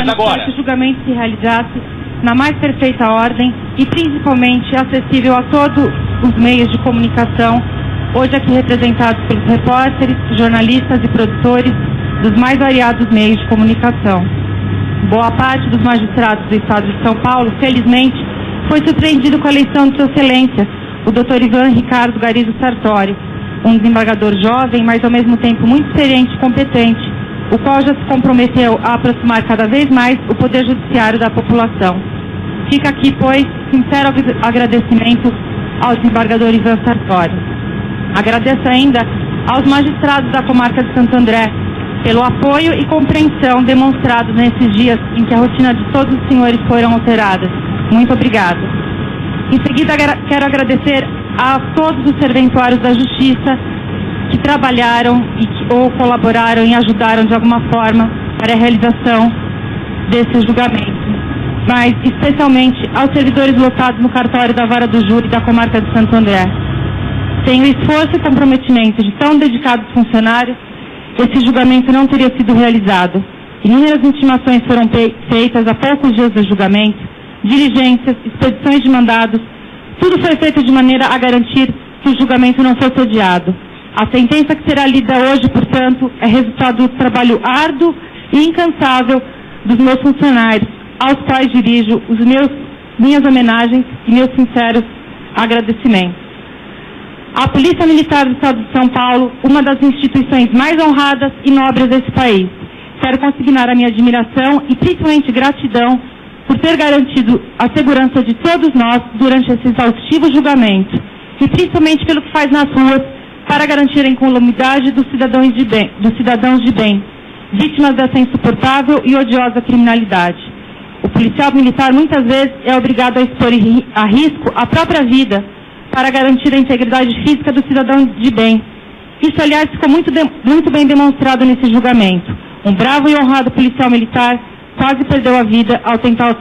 para que o julgamento se realizasse na mais perfeita ordem e principalmente acessível a todos os meios de comunicação, hoje aqui representados pelos repórteres, jornalistas e produtores dos mais variados meios de comunicação. Boa parte dos magistrados do Estado de São Paulo, felizmente, foi surpreendido com a eleição de Sua Excelência, o Dr. Ivan Ricardo Garizo Sartori, um desembargador jovem, mas ao mesmo tempo muito experiente e competente, o qual já se comprometeu a aproximar cada vez mais o Poder Judiciário da população. Fica aqui, pois, sincero agradecimento ao desembargador Ivan Sartori. Agradeço ainda aos magistrados da comarca de Santo André pelo apoio e compreensão demonstrados nesses dias em que a rotina de todos os senhores foram alteradas. Muito obrigada. Em seguida, quero agradecer a todos os serventuários da Justiça que trabalharam ou colaboraram e ajudaram de alguma forma para a realização desse julgamento, mas especialmente aos servidores lotados no cartório da Vara do Júri da comarca de Santo André. Sem o esforço e comprometimento de tão dedicados funcionários, esse julgamento não teria sido realizado. Inúmeras intimações foram feitas a poucos dias do julgamento, diligências, expedições de mandados, tudo foi feito de maneira a garantir que o julgamento não fosse adiado. A sentença que será lida hoje, portanto, é resultado do trabalho árduo e incansável dos meus funcionários, aos quais dirijo minhas homenagens e meus sinceros agradecimentos. A Polícia Militar do Estado de São Paulo, uma das instituições mais honradas e nobres desse país. Quero consignar a minha admiração e principalmente gratidão por ter garantido a segurança de todos nós durante esse exaustivo julgamento e principalmente pelo que faz nas ruas para garantir a incolumidade dos cidadãos de bem, vítimas dessa insuportável e odiosa criminalidade. O policial militar muitas vezes é obrigado a expor a risco a própria vida para garantir a integridade física do cidadão de bem. Isso, aliás, ficou muito bem demonstrado nesse julgamento. Um bravo e honrado policial militar quase perdeu a vida ao tentar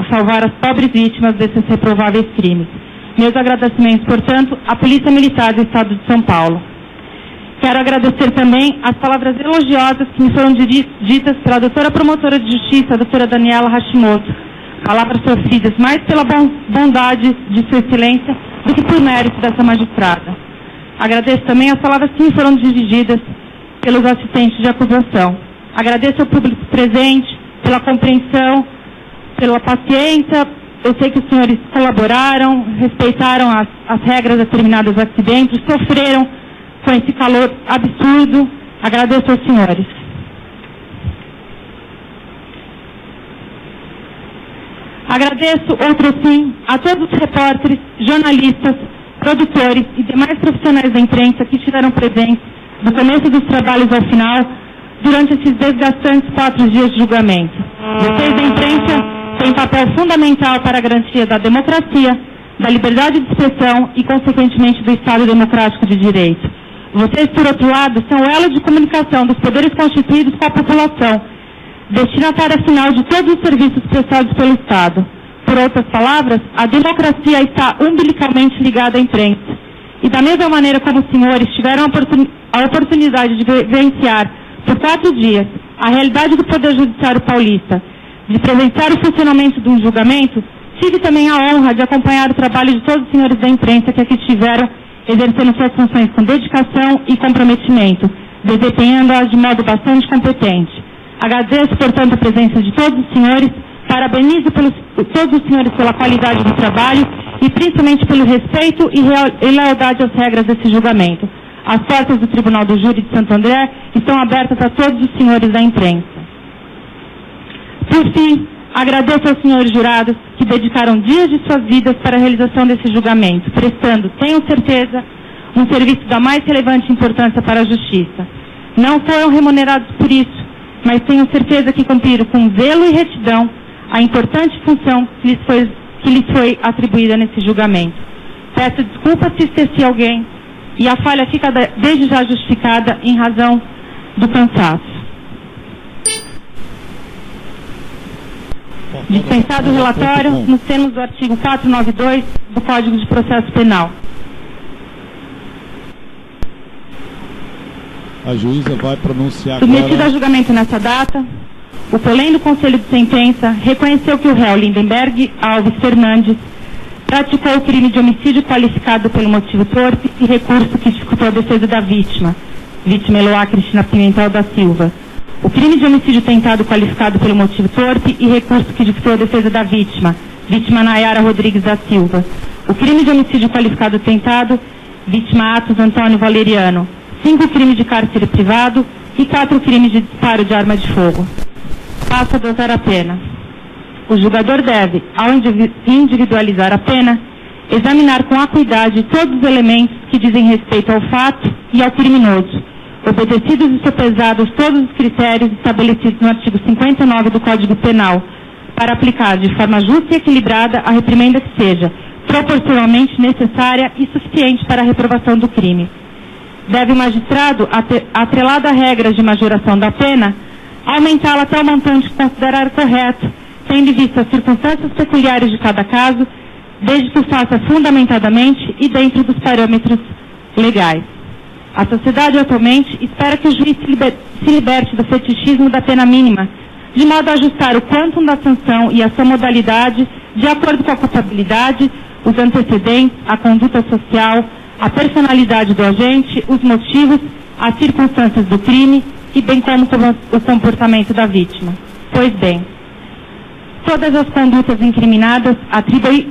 salvar as pobres vítimas desses reprováveis crimes. Meus agradecimentos, portanto, à Polícia Militar do Estado de São Paulo. Quero agradecer também as palavras elogiosas que me foram ditas pela doutora promotora de justiça, a doutora Daniela Hashimoto. Palavras sofridas mais pela bondade de Sua Excelência do que por mérito dessa magistrada. Agradeço também as palavras que me foram dirigidas pelos assistentes de acusação. Agradeço ao público presente pela compreensão, pela paciência. Eu sei que os senhores colaboraram, respeitaram as regras determinadas aqui dentro, sofreram com esse calor absurdo. Agradeço aos senhores. Agradeço, outro sim, a todos os repórteres, jornalistas, produtores e demais profissionais da imprensa que estiveram presentes do começo dos trabalhos ao final, durante esses desgastantes 4 dias de julgamento. Vocês da imprensa têm papel fundamental para a garantia da democracia, da liberdade de expressão e, consequentemente, do Estado democrático de direito. Vocês, por outro lado, são o elo de comunicação dos poderes constituídos com a população, destinatária final de todos os serviços prestados pelo Estado. Por outras palavras, a democracia está umbilicalmente ligada à imprensa. E da mesma maneira como os senhores tiveram a oportunidade de vivenciar por 4 dias a realidade do Poder Judiciário paulista, de presenciar o funcionamento de um julgamento, tive também a honra de acompanhar o trabalho de todos os senhores da imprensa que aqui estiveram exercendo suas funções com dedicação e comprometimento, desempenhando-as de modo bastante competente. Agradeço, portanto, a presença de todos os senhores, parabenizo todos os senhores pela qualidade do trabalho e principalmente pelo respeito e lealdade às regras desse julgamento. As portas do Tribunal do Júri de Santo André estão abertas a todos os senhores da imprensa. Por fim, agradeço aos senhores jurados que dedicaram dias de suas vidas para a realização desse julgamento, prestando, tenho certeza, um serviço da mais relevante importância para a justiça. Não foram remunerados por isso, mas tenho certeza que cumpriram com zelo e retidão a importante função que lhes foi atribuída nesse julgamento. Peço desculpas se esqueci alguém, e a falha fica desde já justificada em razão do cansaço. Dispensado o relatório nos termos do artigo 492 do Código de Processo Penal. A juíza vai pronunciar submetido a julgamento nessa data, o polêmico Conselho de Sentença reconheceu que o réu Lindenberg Alves Fernandes praticou o crime de homicídio qualificado pelo motivo torpe e recurso que dificultou a defesa da vítima Eloá Cristina Pimentel da Silva. O crime de homicídio tentado qualificado pelo motivo torpe e recurso que dificultou a defesa da vítima Nayara Rodrigues da Silva. O crime de homicídio qualificado tentado, vítima Atos Antônio Valeriano. 5 crimes de cárcere privado e 4 crimes de disparo de arma de fogo. Passa a dosar a pena. O julgador deve, ao individualizar a pena, examinar com acuidade todos os elementos que dizem respeito ao fato e ao criminoso, obedecidos e sopesados todos os critérios estabelecidos no artigo 59 do Código Penal, para aplicar de forma justa e equilibrada a reprimenda que seja proporcionalmente necessária e suficiente para a reprovação do crime. Deve o magistrado, atrelado a regras de majoração da pena, aumentá-la até o montante que considerar correto, tendo em vista as circunstâncias peculiares de cada caso, desde que o faça fundamentadamente e dentro dos parâmetros legais. A sociedade atualmente espera que o juiz se liberte do fetichismo da pena mínima, de modo a ajustar o quantum da sanção e a sua modalidade de acordo com a culpabilidade, os antecedentes, a conduta social, a personalidade do agente, os motivos, as circunstâncias do crime e bem como o comportamento da vítima. Pois bem, todas as condutas incriminadas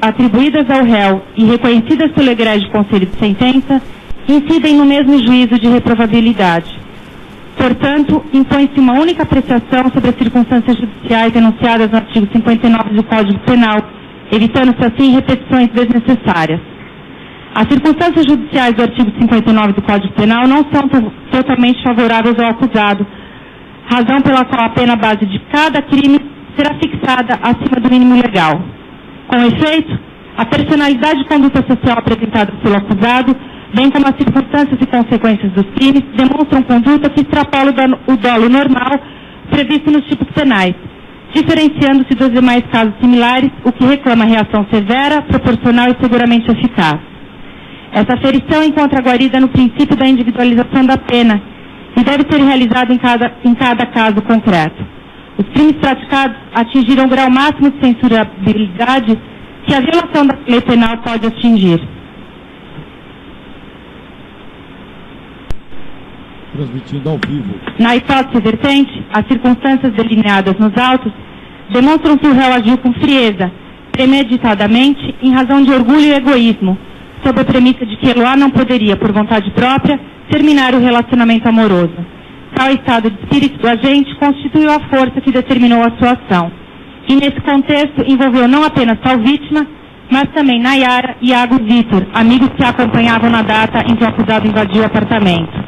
atribuídas ao réu e reconhecidas pelo egrégio Conselho de Sentença incidem no mesmo juízo de reprovabilidade. Portanto, impõe-se uma única apreciação sobre as circunstâncias judiciais enunciadas no artigo 59 do Código Penal, evitando-se assim repetições desnecessárias. As circunstâncias judiciais do artigo 59 do Código Penal não são totalmente favoráveis ao acusado, razão pela qual a pena base de cada crime será fixada acima do mínimo legal. Com efeito, a personalidade e conduta social apresentada pelo acusado, bem como as circunstâncias e consequências dos crimes, demonstram conduta que extrapola o dolo normal previsto nos tipos penais, diferenciando-se dos demais casos similares, o que reclama reação severa, proporcional e seguramente eficaz. Essa aferição encontra guarida no princípio da individualização da pena e deve ser realizada em cada caso concreto. Os crimes praticados atingiram o grau máximo de censurabilidade que a violação da lei penal pode atingir. Transmitindo ao vivo. Na hipótese vertente, as circunstâncias delineadas nos autos demonstram que o réu agiu com frieza, premeditadamente, em razão de orgulho e egoísmo, sob a premissa de que Eloá não poderia, por vontade própria, terminar o relacionamento amoroso. Tal estado de espírito do agente constituiu a força que determinou a sua ação. E nesse contexto envolveu não apenas tal vítima, mas também Nayara e Iago Vitor, amigos que a acompanhavam na data em que o acusado invadiu o apartamento.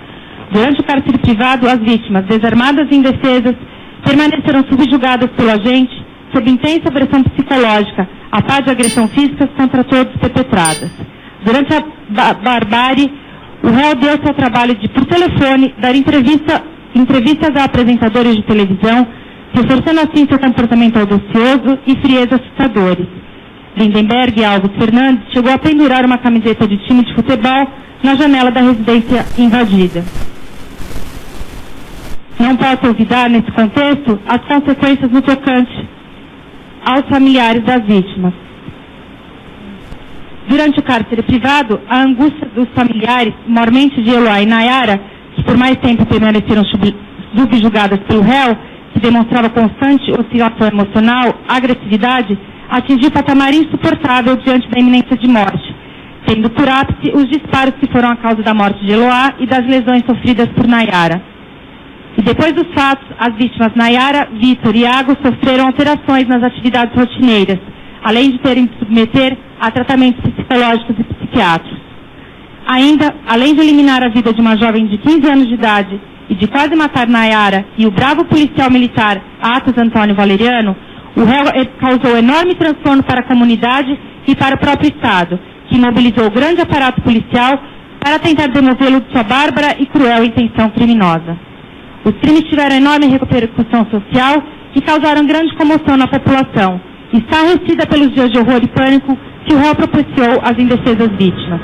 Durante o cárcere privado, as vítimas, desarmadas e indefesas, permaneceram subjugadas pelo agente sob intensa pressão psicológica, a par de agressão física contra todos perpetradas. Durante a barbárie, o réu deu-se ao trabalho de, por telefone, dar entrevistas a apresentadores de televisão, reforçando assim seu comportamento audacioso e frieza assustadores. Lindenberg Alves Fernandes chegou a pendurar uma camiseta de time de futebol na janela da residência invadida. Não posso olvidar, nesse contexto, as consequências no tocante aos familiares das vítimas. Durante o cárcere privado, a angústia dos familiares, mormente de Eloá e Nayara, que por mais tempo permaneceram subjugadas pelo réu, que demonstrava constante oscilação emocional, agressividade, atingiu patamar insuportável diante da iminência de morte, tendo por ápice os disparos que foram a causa da morte de Eloá e das lesões sofridas por Nayara. E depois dos fatos, as vítimas Nayara, Vitor e Iago sofreram alterações nas atividades rotineiras, além de terem de submeter a tratamentos psicológicos e psiquiátricos. Ainda, além de eliminar a vida de uma jovem de 15 anos de idade e de quase matar Nayara e o bravo policial militar Atos Antônio Valeriano, o réu causou enorme transtorno para a comunidade e para o próprio Estado, que mobilizou o grande aparato policial para tentar demovê-lo de sua bárbara e cruel intenção criminosa. Os crimes tiveram enorme repercussão social e causaram grande comoção na população, estarrecida pelos dias de horror e pânico que o réu propiciou às indefesas vítimas.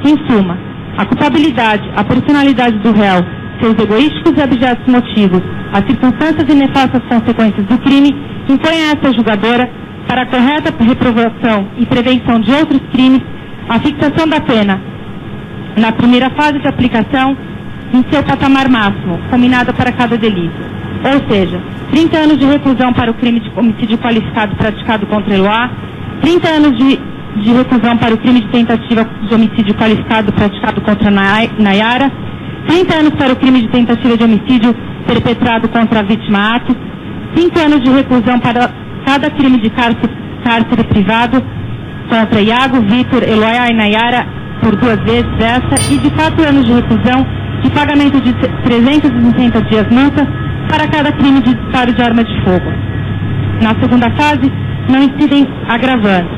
Em suma, a culpabilidade, a personalidade do réu seus egoísticos e abjetos motivos, as circunstâncias e nefastas consequências do crime, impõe a essa julgadora, para a correta reprovação e prevenção de outros crimes, a fixação da pena, na primeira fase de aplicação, em seu patamar máximo, combinada para cada delito. Ou seja, 30 anos de reclusão para o crime de homicídio qualificado praticado contra Eloá, 30 anos de reclusão para o crime de tentativa de homicídio qualificado praticado contra Nayara, 30 anos para o crime de tentativa de homicídio perpetrado contra a vítima Atos, 5 anos de reclusão para cada crime de cárcere privado contra Iago, Vitor, Eloá e Nayara por 2 vezes essa, e de 4 anos de reclusão de pagamento de 360 dias multa para cada crime de disparo de arma de fogo. Na segunda fase, não incidem agravantes.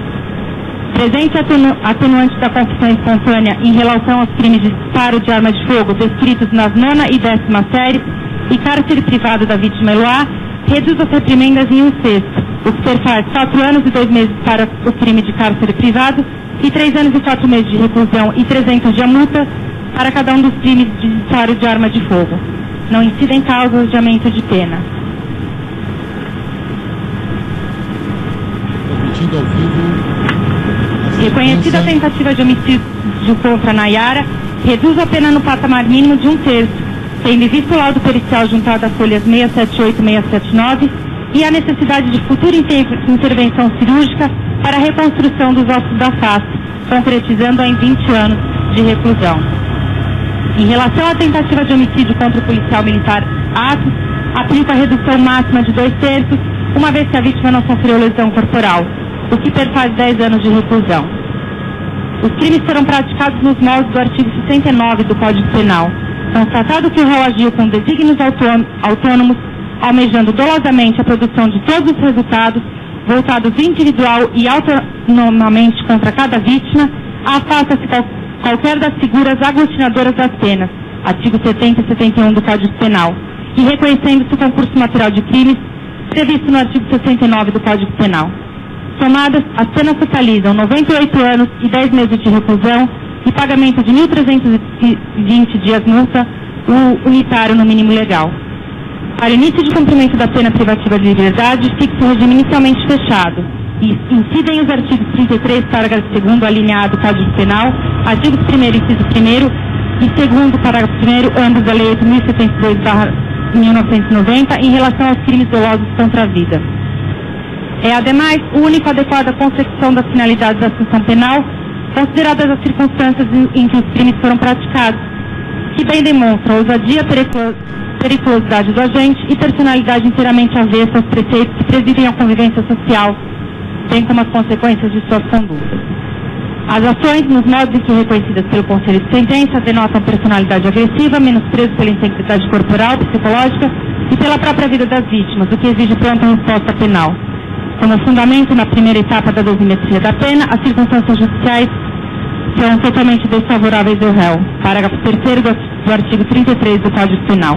Presente atenuante da confissão espontânea em relação aos crimes de disparo de arma de fogo descritos nas 9ª e 10ª séries e cárcere privado da vítima Eloá, reduz as reprimendas em 1/6, o que perfaz 4 anos e 2 meses para o crime de cárcere privado e 3 anos e 4 meses de reclusão e 300 de multa para cada um dos crimes de disparo de arma de fogo. Não incidem causas de aumento de pena. Transmitindo ao vivo. Reconhecida a tentativa de homicídio contra Nayara, reduz a pena no patamar mínimo de 1/3, tendo em vista o laudo pericial juntado às folhas 678 e 679 e a necessidade de futura intervenção cirúrgica para a reconstrução dos ossos da face, concretizando-a em 20 anos de reclusão. Em relação à tentativa de homicídio contra o policial militar Atos, aplica a redução máxima de 2/3, uma vez que a vítima não sofreu lesão corporal, o que perfaz 10 anos de reclusão. Os crimes serão praticados nos moldes do artigo 69 do Código Penal, constatado que o réu agiu com desígnios autônomos, almejando dolosamente a produção de todos os resultados, voltados individual e autonomamente contra cada vítima, afasta-se qualquer das figuras aglutinadoras das penas, artigo 70 e 71 do Código Penal, e reconhecendo-se o concurso material de crimes previsto no artigo 69 do Código Penal. Somadas, as penas totalizam 98 anos e 10 meses de reclusão e pagamento de 1.320 dias multa, o unitário no mínimo legal. Para início de cumprimento da pena privativa de liberdade, fixa o regime inicialmente fechado e incidem os artigos 33, parágrafo 2º, alineado do Código Penal, artigos 1º, inciso 1º e 2º, parágrafo 1º, ambos da Lei 8.072/1990, em relação aos crimes dolosos contra a vida. É, ademais, o único adequada consecução das finalidades da sanção penal, consideradas as circunstâncias em que os crimes foram praticados, que bem demonstra a ousadia, periculosidade do agente e personalidade inteiramente avessa aos preceitos que presidem a convivência social, bem como as consequências de suas condutas. As ações, nos modos em que reconhecidas pelo Conselho de Sentença, denotam personalidade agressiva, menosprezo pela integridade corporal, psicológica e pela própria vida das vítimas, o que exige pronta resposta penal. Como fundamento, na primeira etapa da dosimetria da pena, as circunstâncias judiciais são totalmente desfavoráveis ao réu. Parágrafo 3º do artigo 33 do Código Penal.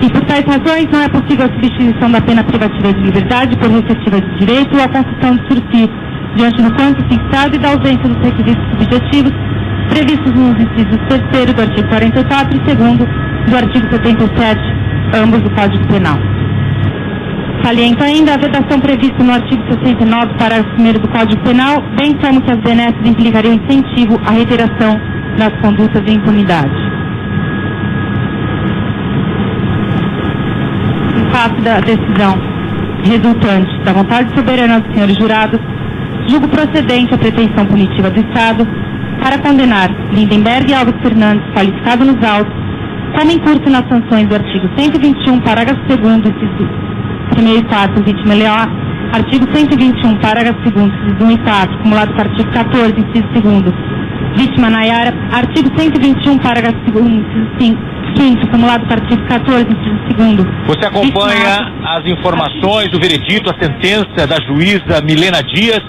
E por tais razões, não é possível a substituição da pena privativa de liberdade por restritiva de direito ou a concessão de sursis, diante do quanto fixado e da ausência dos requisitos subjetivos previstos nos incisos 3º do artigo 44 e 2º do artigo 77, ambos do Código Penal. Saliento ainda a vedação prevista no artigo 69, parágrafo 1º do Código Penal, bem como que as benesses implicariam incentivo à reiteração das condutas de impunidade. Em face da decisão resultante da vontade soberana dos senhores jurados, julgo procedente a pretensão punitiva do Estado para condenar Lindenberg Alves Fernandes, qualificado nos autos, como incurso nas sanções do artigo 121, parágrafo 2º, inciso 1º e 4, vítima Eloá, artigo 121, parágrafo 2º, inciso 1 e 4, acumulado com o artigo 14, inciso 2º, vítima Nayara, artigo 121, parágrafo 2º, inciso 5º, acumulado com o artigo 14, inciso 2º. Você acompanha as informações, o veredito, a sentença da juíza Milena Dias.